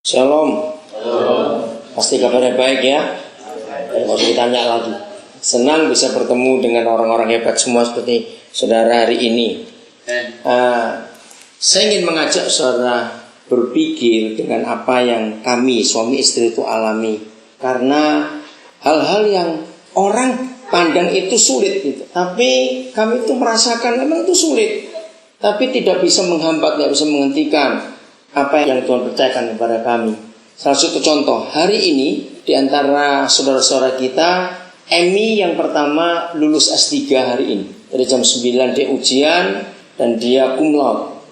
Shalom. Pasti kabarnya baik ya. Mau ditanya lagi. Senang bisa bertemu dengan orang-orang hebat semua seperti saudara hari ini. Saya ingin mengajak saudara berpikir dengan apa yang kami suami istri itu alami. Karena hal-hal yang orang pandang itu sulit gitu. Tapi kami itu merasakan memang itu sulit. Tapi tidak bisa menghambat, tidak bisa menghentikan apa yang Tuhan percayakan kepada kami. Salah satu contoh, hari ini di antara saudara-saudara kita, Emi yang pertama lulus S3 hari ini. Dari jam 9 dia ujian dan dia cum laude.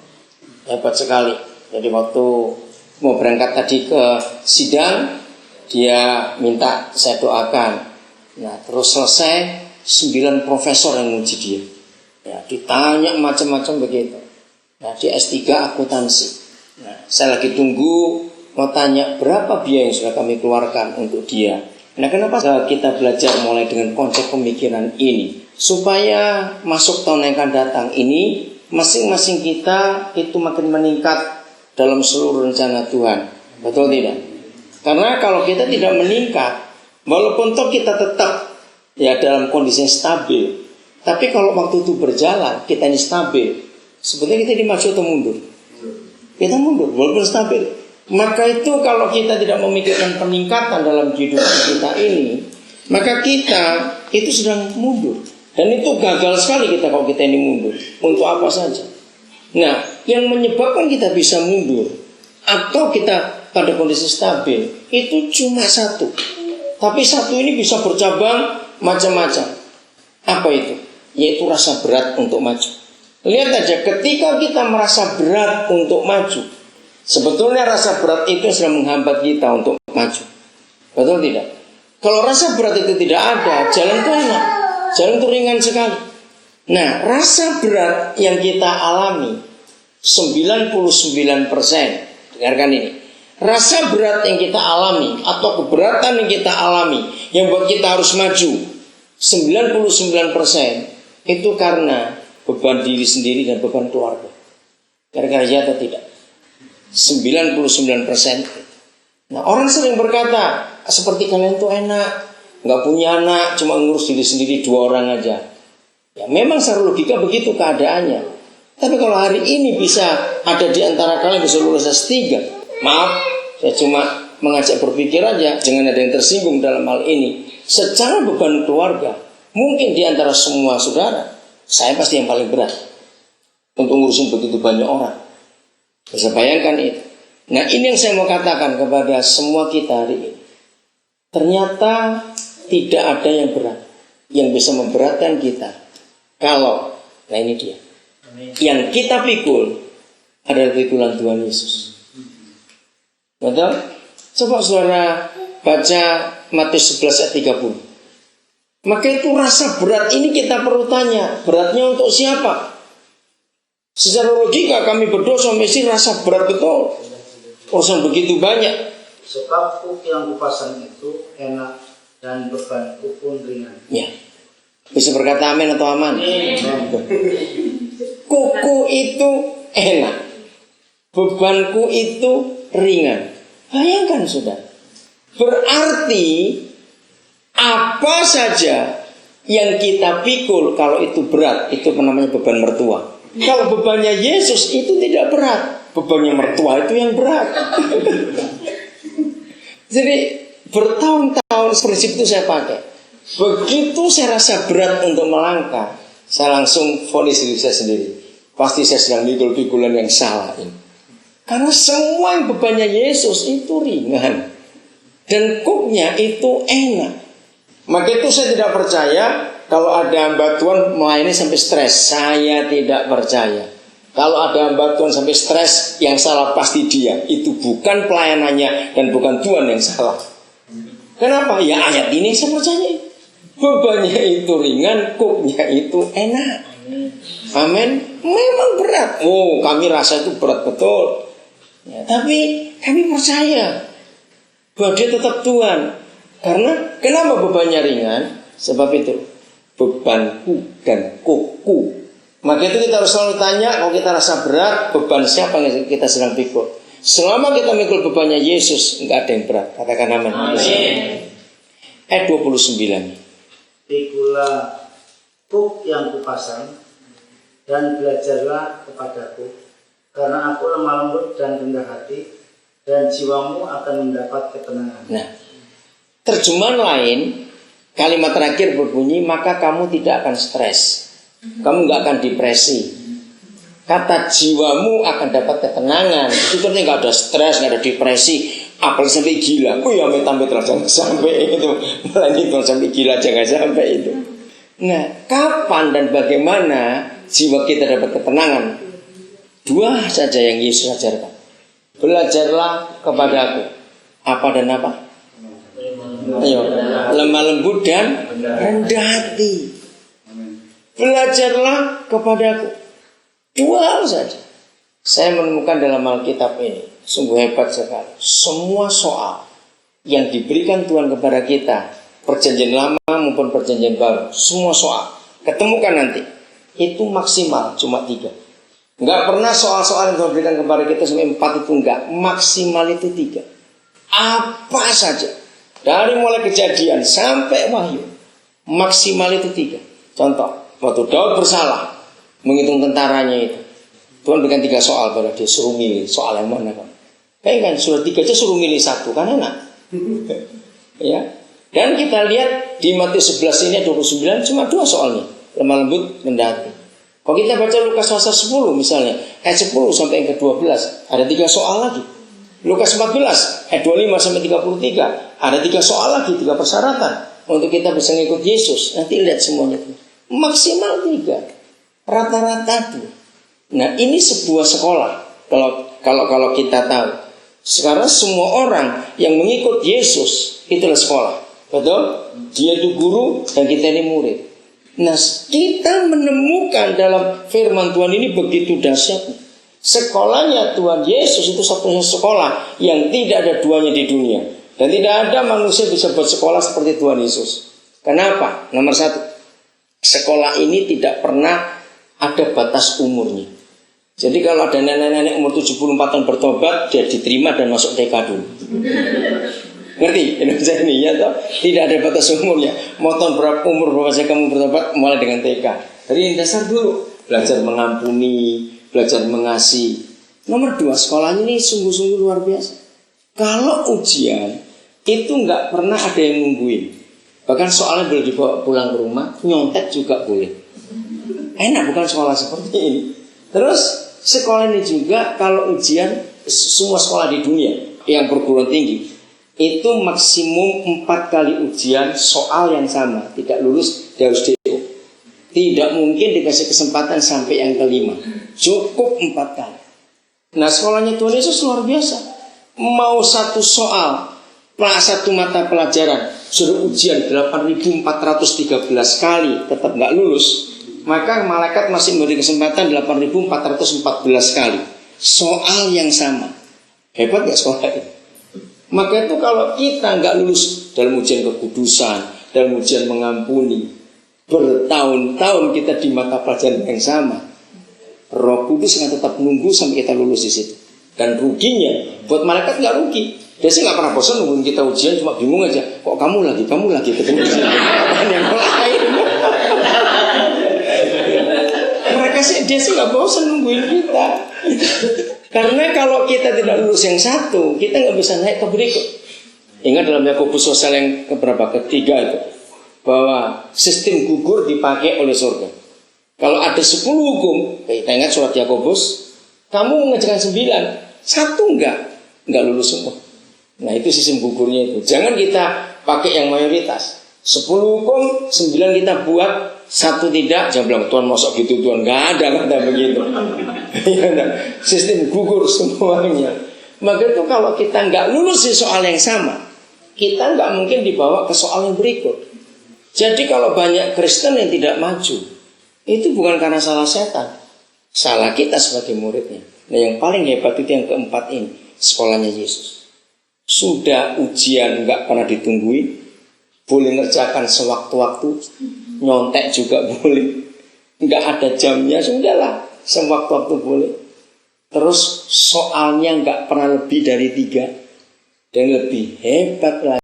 Hebat sekali. Jadi waktu mau berangkat tadi ke sidang, dia minta saya doakan. Nah, terus selesai 9 profesor yang menguji dia. Ya, ditanya macam-macam begitu. Nah, di S3 akuntansi. Nah, saya lagi tunggu mau tanya berapa biaya yang sudah kami keluarkan untuk dia. Nah, kenapa kita belajar mulai dengan konsep pemikiran ini? Supaya masuk tahun yang akan datang ini, masing-masing kita itu makin meningkat dalam seluruh rencana Tuhan. Betul tidak? Karena kalau kita tidak meningkat, walaupun toh kita tetap ya dalam kondisi yang stabil, tapi kalau waktu itu berjalan, kita ini stabil, sebetulnya kita ini maju atau mundur? Kita mundur, walaupun stabil. Maka itu kalau kita tidak memikirkan peningkatan dalam kehidupan kita ini, maka kita itu sedang mundur. Dan itu gagal sekali kita kalau kita ini mundur. Untuk apa saja. Nah, yang menyebabkan kita bisa mundur atau kita pada kondisi stabil, itu cuma satu. Tapi satu ini bisa bercabang macam-macam. Apa itu? Yaitu rasa berat untuk maju. Lihat aja, ketika kita merasa berat untuk maju, sebetulnya rasa berat itu sudah menghambat kita untuk maju. Betul tidak? Kalau rasa berat itu tidak ada, jalan itu enak, jalan itu ringan sekali. Nah, rasa berat yang kita alami 99%, dengarkan ini. Rasa berat yang kita alami atau keberatan yang kita alami yang buat kita harus maju 99% itu karena beban diri sendiri dan beban keluarga. Kira-kira ya atau tidak? 99%. Nah, orang sering berkata, seperti kalian tuh enak, nggak punya anak, cuma ngurus diri sendiri 2 orang aja. Ya, memang secara logika begitu keadaannya. Tapi kalau hari ini bisa ada di antara kalian bisa lulus S3, maaf, saya cuma mengajak berpikir aja, jangan ada yang tersinggung dalam hal ini. Secara beban keluarga, mungkin di antara semua saudara, saya pasti yang paling berat untuk ngurusin begitu banyak orang. Bisa bayangkan itu. Nah, ini yang saya mau katakan kepada semua kita hari ini. Ternyata tidak ada yang berat yang bisa memberatkan kita. Kalau, nah ini dia. Yang kita pikul adalah pikulan Tuhan Yesus. Betul? Coba saudara baca Matius 11 ayat 30. Maka itu rasa berat ini kita perlu tanya, beratnya untuk siapa? Secara logika kami berdosa mesti rasa berat betul. Urusan begitu banyak. Sebab kuk yang kupasang itu enak dan bebanku pun ringan. Ya. Bisa berkata amin atau aman? Kuku itu enak, bebanku itu ringan. Bayangkan sudah. Berarti apa saja yang kita pikul kalau itu berat, itu namanya beban mertua. Kalau bebannya Yesus itu tidak berat, bebannya mertua itu yang berat. Jadi bertahun-tahun prinsip itu saya pakai. Begitu saya rasa berat untuk melangkah, saya langsung vonis diri saya sendiri. Pasti saya sedang pikul-pikulan yang salah ini. Karena semua yang bebannya Yesus itu ringan dan kuknya itu enak. Maka itu saya tidak percaya kalau ada hamba Tuhan melayani sampai stres. Saya tidak percaya. Kalau ada hamba Tuhan sampai stres, yang salah pasti dia. Itu bukan pelayanannya dan bukan Tuhan yang salah. Kenapa? Ya ayat ini saya percaya. Bebannya itu ringan, kuknya itu enak. Amin. Memang berat. Oh, kami rasa itu berat betul. Ya, tapi kami percaya bahwa dia tetap Tuhan. Karena kenapa bebannya ringan? Sebab itu bebanku dan kukku. Maka itu kita harus selalu tanya, kalau kita rasa berat, beban siapa yang kita sedang pikul? Selama kita mikul bebannya Yesus, nggak ada yang berat. Katakan amin. Ayat 29. Pikulah puk yang kupasang dan belajarlah kepadaku, karena aku lemah lembut dan rendah hati, dan jiwamu akan mendapat ketenangan. Nah, terjemahan lain, kalimat terakhir berbunyi, maka kamu tidak akan stres, kamu nggak akan depresi. Kata jiwamu akan dapat ketenangan. Itu artinya nggak ada stres, nggak ada depresi, apalagi sampai gila. Oh ya, amit-amit jangan sampai itu. Malah itu sampai gila jangan sampai itu. Nah, kapan dan bagaimana jiwa kita dapat ketenangan? Dua saja yang Yesus ajarkan. Belajarlah kepadaku. Apa dan apa? Ayo, lemah lembut dan rendah hati. Belajarlah kepadaku. Dua hal saja. Saya menemukan dalam Alkitab ini sungguh hebat sekali. Semua soal yang diberikan Tuhan kepada kita, perjanjian lama maupun perjanjian baru, semua soal ketemukan nanti itu maksimal cuma 3. Enggak pernah soal-soal yang Tuhan berikan kepada kita sampai 4 itu enggak. Maksimal itu 3. Apa saja, dari mulai kejadian sampai wahyu, maksimal itu 3. Contoh, waktu Daud bersalah, menghitung tentaranya itu, Tuhan berikan 3 soal pada dia, suruh milih soal yang mana kan? Kayak kan surat 3 aja suruh milih 1 kan enak. Ya. Dan kita lihat di Matius 11 ini 29 cuma 2 soalnya, lemah lembut, rendah hati. Kalau kita baca Lukas pasal 10 misalnya, ayat 10 sampai yang ke-12, ada 3 soal lagi. Lukas 14 ayat 25 sampai 33, ada 3 soal lagi, 3 persyaratan untuk kita bisa mengikut Yesus. Nanti lihat semuanya itu. Maksimal 3. Rata-rata tuh. Nah, ini sebuah sekolah. Kalau kita tahu, sekarang semua orang yang mengikut Yesus itulah sekolah. Betul? Dia itu guru dan kita ini murid. Nah, kita menemukan dalam firman Tuhan ini begitu dahsyat. Sekolahnya Tuhan Yesus itu satunya sekolah yang tidak ada duanya di dunia. Dan tidak ada manusia bisa buat sekolah seperti Tuhan Yesus. Kenapa? Nomor 1, sekolah ini tidak pernah ada batas umurnya. Jadi kalau ada nenek-nenek umur 74 tahun bertobat, dia diterima dan masuk TK dulu. Ngerti? Indonesia ini ya toh? Tidak ada batas umurnya. Mau tahun berapa umur berapa saja kamu bertobat, mulai dengan TK. Dari dasar dulu, belajar mengampuni, belajar mengasihi. Nomor 2, sekolahnya ini sungguh-sungguh luar biasa. Kalau ujian itu nggak pernah ada yang nungguin. Bahkan soalnya boleh dibawa pulang ke rumah, nyontek juga boleh. Enak bukan sekolah seperti ini. Terus sekolah ini juga kalau ujian, semua sekolah di dunia yang perguruan tinggi itu maksimum 4 kali ujian soal yang sama, tidak lulus dia harus DO. Tidak mungkin dikasih kesempatan sampai yang kelima. Cukup 4 kali. Nah, sekolahnya Tuhan Yesus luar biasa. Mau 1 soal, 1 mata pelajaran, suruh ujian 8.413 kali tetap nggak lulus, maka malaikat masih memberi kesempatan 8.414 kali soal yang sama. Hebat nggak sekolah itu? Maka itu kalau kita nggak lulus dalam ujian kekudusan, dalam ujian mengampuni, bertahun-tahun kita di mata pelajaran yang sama, Roh Kudus akan tetap nunggu sampai kita lulus di situ. Dan ruginya buat malaikat nggak rugi. Dia sih nggak pernah bosan nungguin kita ujian, cuma bingung aja. Kok kamu lagi ketemu di sini? Yang lain. Dia sih nggak bosan nungguin kita. Karena kalau kita tidak lulus yang 1, kita nggak bisa naik ke berikut. Ingat dalam Yakobus pasal yang keberapa? Ketiga itu, bahwa sistem gugur dipakai oleh surga. Kalau ada 10 hukum, kita ingat surat Yakobus, kamu mengerjakan 9, 1 enggak lulus semua. Nah, itu sistem gugurnya itu. Jangan kita pakai yang mayoritas. 10 hukum, 9 kita buat, 1 tidak. Jangan bilang Tuhan masuk gitu, Tuhan nggak ada begitu. Sistem gugur semuanya. Maka itu kalau kita nggak lulus di soal yang sama, kita nggak mungkin dibawa ke soal yang berikut. Jadi kalau banyak Kristen yang tidak maju, itu bukan karena salah setan, salah kita sebagai muridnya. Nah, yang paling hebat itu yang keempat ini, sekolahnya Yesus. Sudah ujian nggak pernah ditungguin, boleh ngerjakan sewaktu-waktu, nyontek juga boleh, nggak ada jamnya, sudahlah sewaktu-waktu boleh. terus soalnya nggak pernah lebih dari 3, dan lebih hebat lagi.